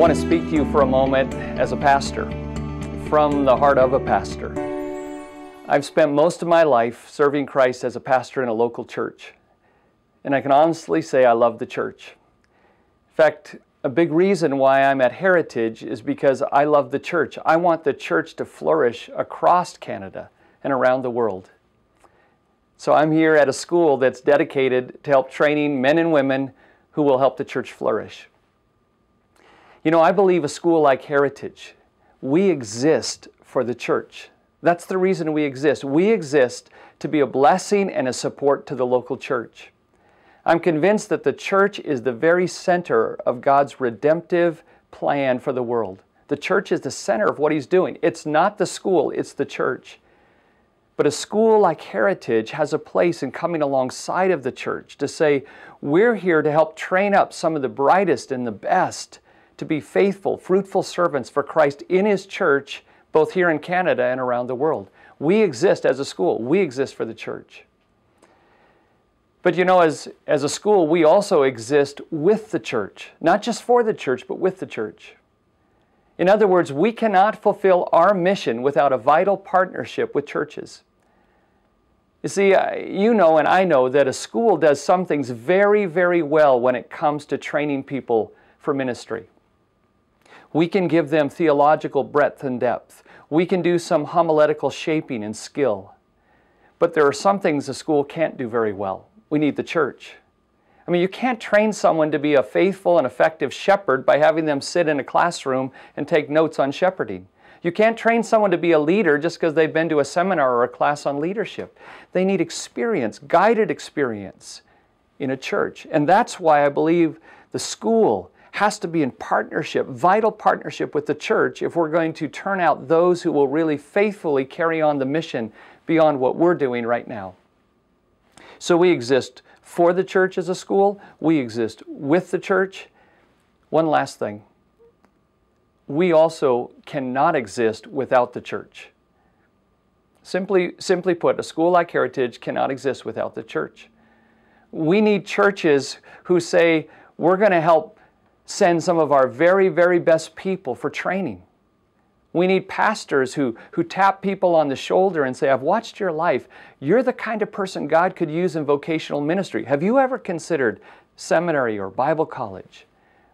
want to speak to you for a moment as a pastor, from the heart of a pastor. I've spent most of my life serving Christ as a pastor in a local church, and I can honestly say I love the church. In fact, a big reason why I'm at Heritage is because I love the church. I want the church to flourish across Canada and around the world. So I'm here at a school that's dedicated to help training men and women who will help the church flourish. You know, I believe a school like Heritage, we exist for the church. That's the reason we exist. We exist to be a blessing and a support to the local church. I'm convinced that the church is the very center of God's redemptive plan for the world. The church is the center of what He's doing. It's not the school, it's the church. But a school like Heritage has a place in coming alongside of the church to say, we're here to help train up some of the brightest and the best to be faithful, fruitful servants for Christ in His church, both here in Canada and around the world. We exist as a school. We exist for the church. But you know, as a school, we also exist with the church. Not just for the church, but with the church. In other words, we cannot fulfill our mission without a vital partnership with churches. You see, you know and I know that a school does some things very, very well when it comes to training people for ministry. We can give them theological breadth and depth. We can do some homiletical shaping and skill. But there are some things a school can't do very well. We need the church. I mean, you can't train someone to be a faithful and effective shepherd by having them sit in a classroom and take notes on shepherding. You can't train someone to be a leader just because they've been to a seminar or a class on leadership. They need experience, guided experience in a church. And that's why I believe the school has to be in partnership, vital partnership with the church if we're going to turn out those who will really faithfully carry on the mission beyond what we're doing right now. So we exist for the church as a school. We exist with the church. One last thing. We also cannot exist without the church. Simply put, a school like Heritage cannot exist without the church. We need churches who say, we're going to help send some of our very, very best people for training. We need pastors who tap people on the shoulder and say, I've watched your life. You're the kind of person God could use in vocational ministry. Have you ever considered seminary or Bible college?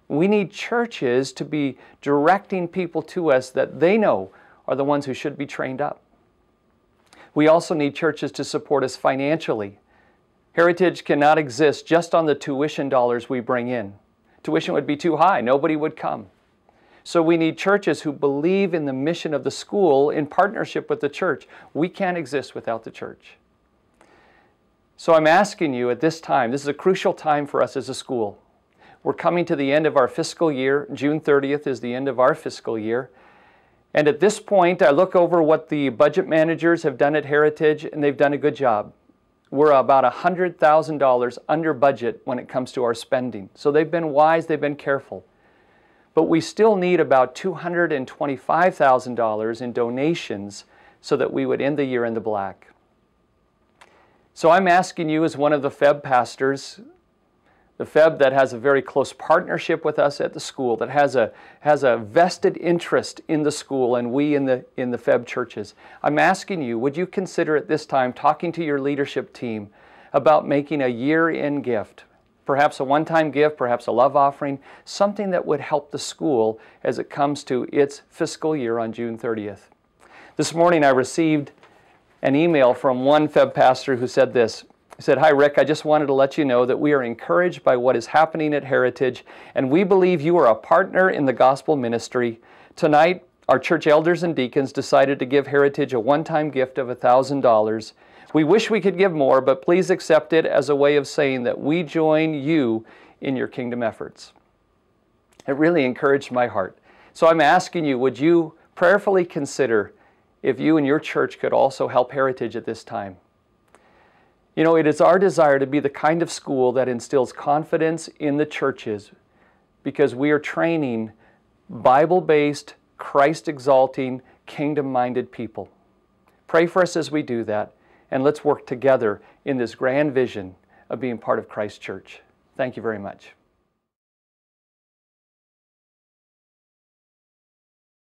We need churches to be directing people to us that they know are the ones who should be trained up. We also need churches to support us financially. Heritage cannot exist just on the tuition dollars we bring in. Tuition would be too high. Nobody would come. So we need churches who believe in the mission of the school in partnership with the church. We can't exist without the church. So I'm asking you at this time, this is a crucial time for us as a school. We're coming to the end of our fiscal year. June 30th is the end of our fiscal year. And at this point, I look over what the budget managers have done at Heritage, and they've done a good job. We're about $100,000 under budget when it comes to our spending. So they've been wise, they've been careful. But we still need about $225,000 in donations so that we would end the year in the black. So I'm asking you as one of the FEHB pastors, the FEHB that has a very close partnership with us at the school, that has a vested interest in the school and we in the FEHB churches. I'm asking you, would you consider at this time talking to your leadership team about making a year-end gift? Perhaps a one-time gift, perhaps a love offering, something that would help the school as it comes to its fiscal year on June 30th. This morning I received an email from one FEHB pastor who said this. He said, "Hi Rick, I just wanted to let you know that we are encouraged by what is happening at Heritage, and we believe you are a partner in the gospel ministry. Tonight, our church elders and deacons decided to give Heritage a one-time gift of $1,000. We wish we could give more, but please accept it as a way of saying that we join you in your kingdom efforts." It really encouraged my heart. So I'm asking you, would you prayerfully consider if you and your church could also help Heritage at this time? You know, it is our desire to be the kind of school that instills confidence in the churches because we are training Bible-based, Christ-exalting, kingdom-minded people. Pray for us as we do that, and let's work together in this grand vision of being part of Christ's church. Thank you very much.